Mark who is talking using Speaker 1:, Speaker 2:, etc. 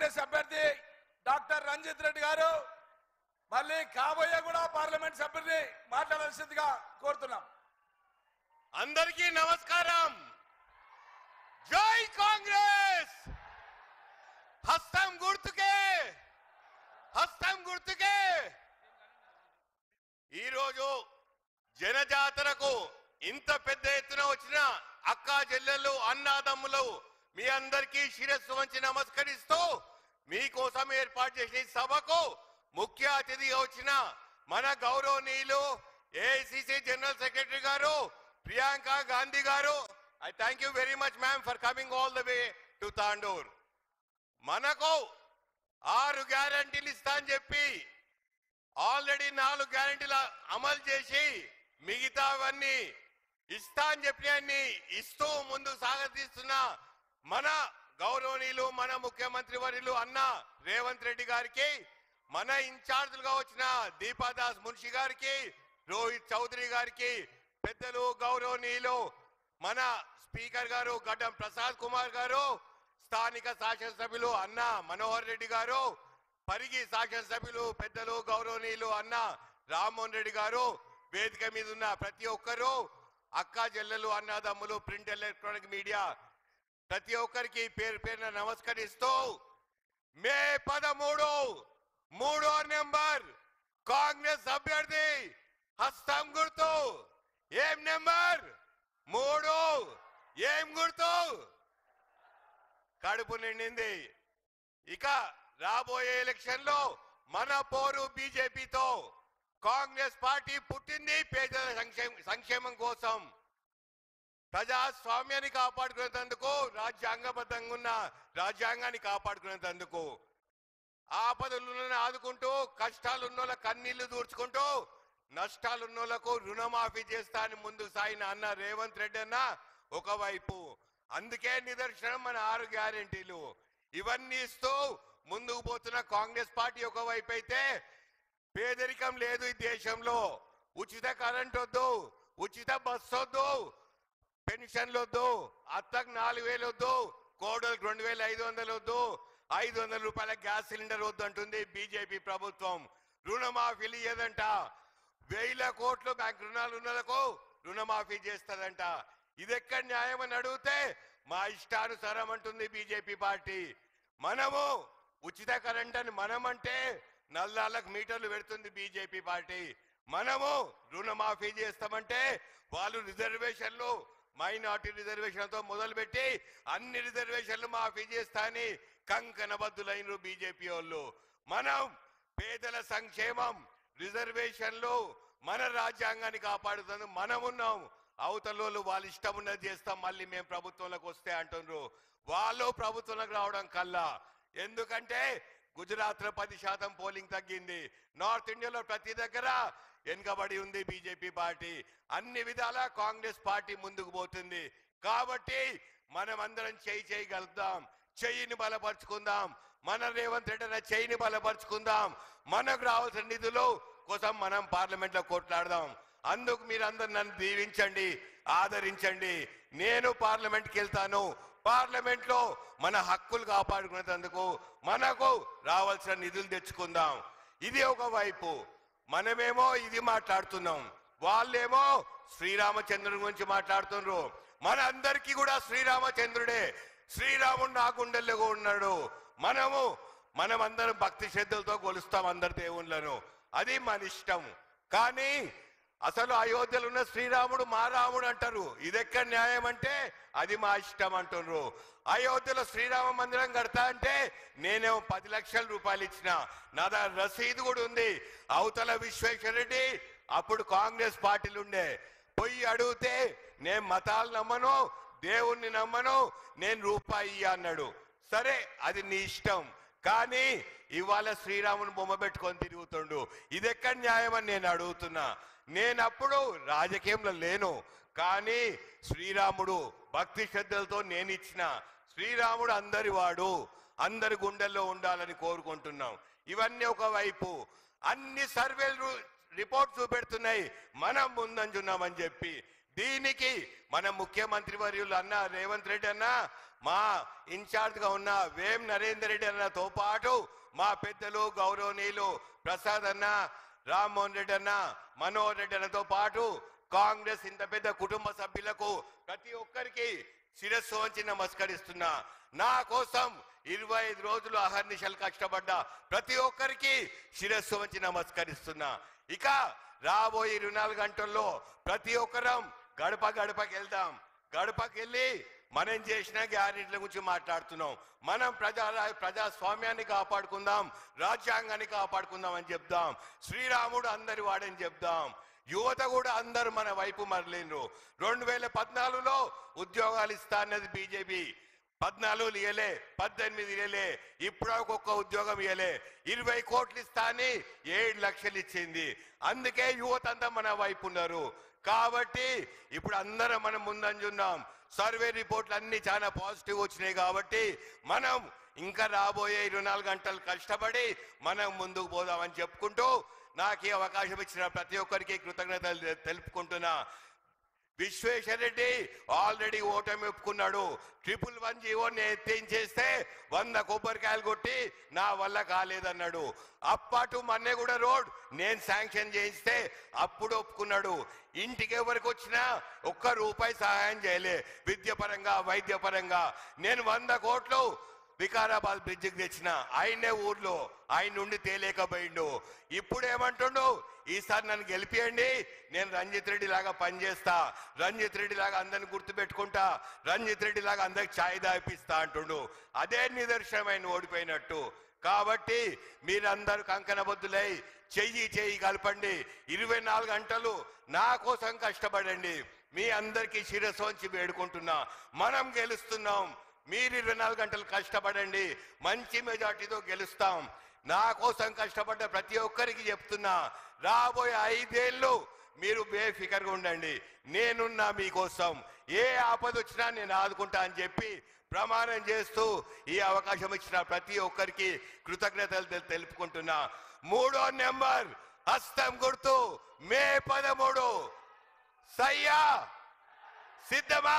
Speaker 1: కాంగ్రెస్ అభ్యర్థి డాక్టర్ రంజిత్ రెడ్డి గారు మళ్ళీ కాబోయే కూడా పార్లమెంట్ సభ్యుల్ని మాట్లాడాల్సిందిగా కోరుతున్నాం.
Speaker 2: అందరికీ నమస్కారం. జై కాంగ్రెస్. హస్తం గుర్తుకే, హస్తం గుర్తుకే. ఈరోజు జనజాతరకు ఇంత పెద్ద ఎత్తున వచ్చిన అక్కా చెల్లెళ్ళు అన్నాదమ్ములు మీ అందరికీ శిరస్సు వంచి నమస్కరిస్తూ మీకోసం ఏర్పాటు చేసిన సభకు ముఖ్య అతిథిగా వచ్చిన మన గౌరవనీయులు ఏఐసిసి జనరల్ సెక్రటరీ గారు ప్రియాంక గాంధీ గారు, I thank you very much ma'am for coming all the way to Tandur. మనకు 6 గ్యారంటీలు ఇస్తా అని చెప్పి ఆల్రెడీ 4 గ్యారంటీలు అమలు చేసి మిగతావన్నీ ఇస్తా అని చెప్పి అన్ని ఇస్తూ ముందు సాగతీస్తున్న మన గౌరవనీయులు మన ముఖ్యమంత్రి వర్యులు అన్న రేవంత్ రెడ్డి గారికి, మన ఇన్ఛార్జులుగా వచ్చిన దీపాదాస్ మున్షి గారికి, రోహిత్ చౌదరి గారికి, పెద్దలు గౌరవనీయులు మన స్పీకర్ గారు గడ్డం ప్రసాద్ కుమార్ గారు, స్థానిక శాసనసభ్యులు అన్న మనోహర్ రెడ్డి గారు, పరిగి శాసనసభ్యులు పెద్దలు గౌరవనీయులు అన్న రామ్మోహన్ రెడ్డి గారు, వేదిక మీద ఉన్న ప్రతి ఒక్కరూ, అక్కా చెల్లెలు అన్నదమ్ములు, ప్రింట్ ఎలక్ట్రానిక్ మీడియా ప్రతి ఒక్కరికి పేరు పేరున నమస్కరిస్తూ మే 13 3వ నెంబర్ కాంగ్రెస్ అభ్యర్థి హస్తం గుర్తు. ఏం నెంబర్ 3, ఏం గుర్తు? కడుపు నిండింది. ఇక రాబోయే ఎలక్షన్ లో మన పోరు బీజేపీతో. కాంగ్రెస్ పార్టీ పుట్టింది పేదల సంక్షేమం కోసం, ప్రజాస్వామ్యాన్ని కాపాడుకునేందుకు, రాజ్యాంగబద్ధంగా ఉన్న రాజ్యాంగాన్ని కాపాడుకునేందుకు, ఆపదలను ఆదుకుంటూ, కష్టాలున్నోళ్ళ కన్నీళ్లు దూర్చుకుంటూ, నష్టాలున్నోళ్లకు రుణమాఫీ చేస్తా అని ముందుకు సాగిన అన్న రేవంత్ రెడ్డి అన్న ఒకవైపు. అందుకే నిదర్శనం మన 6 గ్యారెంటీలు. ఇవన్నీ ఇస్తూ ముందుకు పోతున్న కాంగ్రెస్ పార్టీ ఒకవైపు అయితే, పేదరికం లేదు ఈ దేశంలో. ఉచిత కరెంట్ వద్దు, ఉచిత బస్సు వద్దు, పెన్షన్లు వద్దు, అత్తకు 4000 వద్దు, కోడలు 2500 వద్దు, 500 రూపాయల గ్యాస్ సిలిండర్ వద్దు అంటుంది బీజేపీ ప్రభుత్వం. రుణమాఫీలు ఇయ్యదంట. 1000 కోట్లు బ్యాంక్ రుణాలు ఉన్నలకు రుణమాఫీ చేస్తుందంట. ఇది ఎక్కడ న్యాయం అని అడిగితే మా ఇష్టానుసారం అంటుంది బీజేపీ పార్టీ. మనము ఉచిత కరెంట్ అని మనమంటే నల్లాలకు మీటర్లు పెడుతుంది బీజేపీ పార్టీ. మనము రుణమాఫీ చేస్తామంటే వాళ్ళు రిజర్వేషన్లు, మైనార్టీ రిజర్వేషన్లతో మొదలుపెట్టి అన్ని రిజర్వేషన్లు మాఫీ చేస్తా అని కంకణబద్దులైన బీజేపీ వాళ్ళు. మనం పేదల సంక్షేమం, రిజర్వేషన్లు, మన రాజ్యాంగాన్ని కాపాడుతుంది మనమున్నాం. అవతల వాళ్ళు ఇష్టం ఉన్నది చేస్తాం, మళ్ళీ మేము ప్రభుత్వంలోకి వస్తే అంటున్నారు. వాళ్ళు ప్రభుత్వంలోకి రావడం కల్లా. ఎందుకంటే గుజరాత్ లో 10% పోలింగ్ తగ్గింది. నార్త్ ఇండియాలో ప్రతి దగ్గర వెనుకబడి ఉంది బీజేపీ పార్టీ. అన్ని విధాలా కాంగ్రెస్ పార్టీ ముందుకు పోతుంది. కాబట్టి మనం అందరం చేయగలుగుతాం. చెయ్యిని బలపరుచుకుందాం. మన రేవంత్ రెడ్డి అన్న చెయ్యిని బలపరుచుకుందాం. మనకు రావాల్సిన నిధులు కోసం మనం పార్లమెంట్ లో కొట్లాడదాం. అందుకు మీరందరూ నన్ను దీవించండి, ఆదరించండి. నేను పార్లమెంట్కి వెళ్తాను. పార్లమెంట్ లో మన హక్కులు కాపాడుకునేందుకు మనకు రావాల్సిన నిధులు తెచ్చుకుందాం. ఇది ఒక వైపు. మనమేమో ఇది మాట్లాడుతున్నాం, వాళ్ళేమో శ్రీరామచంద్రుడి గురించి మాట్లాడుతున్నారు. మన అందరికీ కూడా శ్రీరామచంద్రుడే. శ్రీరాముడు నా గుండెల్లో ఉన్నాడు. మనమందరం భక్తి శ్రద్ధలతో కొలుస్తాం అందరి దేవుళ్ళను. అది మన ఇష్టం. కానీ అసలు అయోధ్యలో ఉన్న శ్రీరాముడు మా రాముడు అంటారు. ఇది ఎక్కడ న్యాయం అంటే అది మా ఇష్టం అంటున్నారు. అయోధ్యలో శ్రీరామ మందిరం కడతా అంటే నేనేమో 10 లక్షల రూపాయలు ఇచ్చిన, నా దగ్గర రసీదు కూడా ఉంది. అవతల విశ్వేశ్వర రెడ్డి అప్పుడు కాంగ్రెస్ పార్టీలు ఉండే, పోయి అడిగితే నేను మతాలు నమ్మను, దేవుణ్ణి నమ్మను, నేను రూపాయి అన్నాడు. సరే అది నీ ఇష్టం. కానీ ఇవాళ శ్రీరాముని బొమ్మ పెట్టుకొని తిరుగుతుండు. ఇది ఎక్కడ న్యాయం అని నేను అడుగుతున్నా. నేనప్పుడు రాజకీయంలో లేను, కానీ శ్రీరాముడు భక్తి శ్రద్ధలతో నేను ఇచ్చిన. శ్రీరాముడు అందరి వాడు, అందరి గుండెల్లో ఉండాలని కోరుకుంటున్నాం. ఇవన్నీ ఒకవైపు. అన్ని సర్వేలు రిపోర్ట్ చూపెడుతున్నాయి మనం ముందంజున్నామని చెప్పి. దీనికి మన ముఖ్యమంత్రి వర్యులు అన్న రేవంత్ రెడ్డి అన్న మా ఇన్ఛార్జ్ గా ఉన్న వేం నరేందర్ రెడ్డి అన్నతో పాటు మా పెద్దలు గౌరవనీయులు ప్రసాద్ అన్న, రామ్మోహన్ రెడ్డి అన్న, మనోహర్ రెడ్డి అన్నతో పాటు కాంగ్రెస్ ఇంత పెద్ద కుటుంబ సభ్యులకు ప్రతి ఒక్కరికి శిరస్సు వంచి నమస్కరిస్తున్నా. నా కోసం 25 రోజులు అహర్నిశలు కష్టపడ్డ ప్రతి ఒక్కరికి శిరస్సు వంచి నమస్కరిస్తున్నా. ఇక రాబోయే 24 గంటల్లో ప్రతి ఒక్కరం గడప గడపకి వెళ్దాం. గడపకి వెళ్ళి మనం చేసిన గ్యారెంటీల గురించి మాట్లాడుతున్నాం. మనం ప్రజాస్వామ్యాన్ని కాపాడుకుందాం, రాజ్యాంగాన్ని కాపాడుకుందాం అని చెప్దాం. శ్రీరాముడు అందరి వాడని చెప్దాం. యువత కూడా అందరు మన వైపు మరలేరు. 2014లో ఉద్యోగాలు ఇస్తా అన్నది బీజేపీ. 14 ఇయలే, 18 ఇయలే, ఇప్పుడు ఒక్కొక్క ఉద్యోగం ఇయలే. 20 కోట్లు ఇస్తా అని 7 లక్షలు ఇచ్చింది. అందుకే యువత అంతా మన వైపు ఉన్నారు. కాబట్టి ఇప్పుడు అందరం మనం ముందంజున్నాం. సర్వే రిపోర్ట్లు అన్ని చాలా పాజిటివ్ వచ్చినాయి. కాబట్టి మనం ఇంకా రాబోయే 24 గంటలు కష్టపడి మనం ముందుకు పోదామని చెప్పుకుంటూ నాకు ఈ అవకాశం ఇచ్చిన ప్రతి ఒక్కరికి కృతజ్ఞతలు తెలుపుకుంటున్నా. విశ్వేశ్వర రెడ్డి ఆల్రెడీ ఓటమి ఒప్పుకున్నాడు. 111 జీవోని ఎత్తించేస్తే 100 కొబ్బరికాయలు కొట్టి నా వల్ల కాలేదన్నాడు. అప్పటు మన్నెగూడ రోడ్ నేను శాంక్షన్ చేయిస్తే అప్పుడు ఒప్పుకున్నాడు. ఇంటికి ఎవరికి వచ్చినా ఒక్క రూపాయి సహాయం చేయలే. విద్య పరంగా, వైద్య పరంగా నేను 100 కోట్లు వికారాబాద్ బ్రిడ్జికి తెచ్చిన. ఆయనే ఊర్లో ఆయన నుండి తేలేకపోయిండు. ఇప్పుడు ఏమంటుండు, ఈసారి నన్ను గెలిపియండి, నేను రంజిత్ రెడ్డి లాగా పనిచేస్తా, రంజిత్ రెడ్డి లాగా అందరిని గుర్తు పెట్టుకుంటా, రంజిత్ రెడ్డి లాగా అందరికి ఛాయ్ దాపిస్తా అంటుండు. అదే నిదర్శనమైన ఓడిపోయినట్టు. కాబట్టి మీరందరూ కంకణబద్దులై చెయ్యి కలపండి. 24 గంటలు నా కోసం కష్టపడండి. మీ అందరికీ శిరస్సు వంచి వేడుకుంటున్నా. మనం గెలుస్తున్నాం. మీరు 24 గంటలు కష్టపడండి. మంచి మెజార్టీతో గెలుస్తాం. నా కోసం కష్టపడ్డ ప్రతి ఒక్కరికి చెప్తున్నా, రాబోయే 5 ఏళ్ళు మీరు బేఫికర్గా ఉండండి. నేనున్నా మీకోసం. ఏ ఆపద వచ్చినా నేను ఆదుకుంటా అని చెప్పి ప్రమాణం చేస్తూ ఈ అవకాశం ఇచ్చిన ప్రతి ఒక్కరికి కృతజ్ఞతలు తెలుపుకుంటున్నా. 3వ నెంబర్ హస్తం గుర్తు మే 13 సయ్యా సిద్ధమా?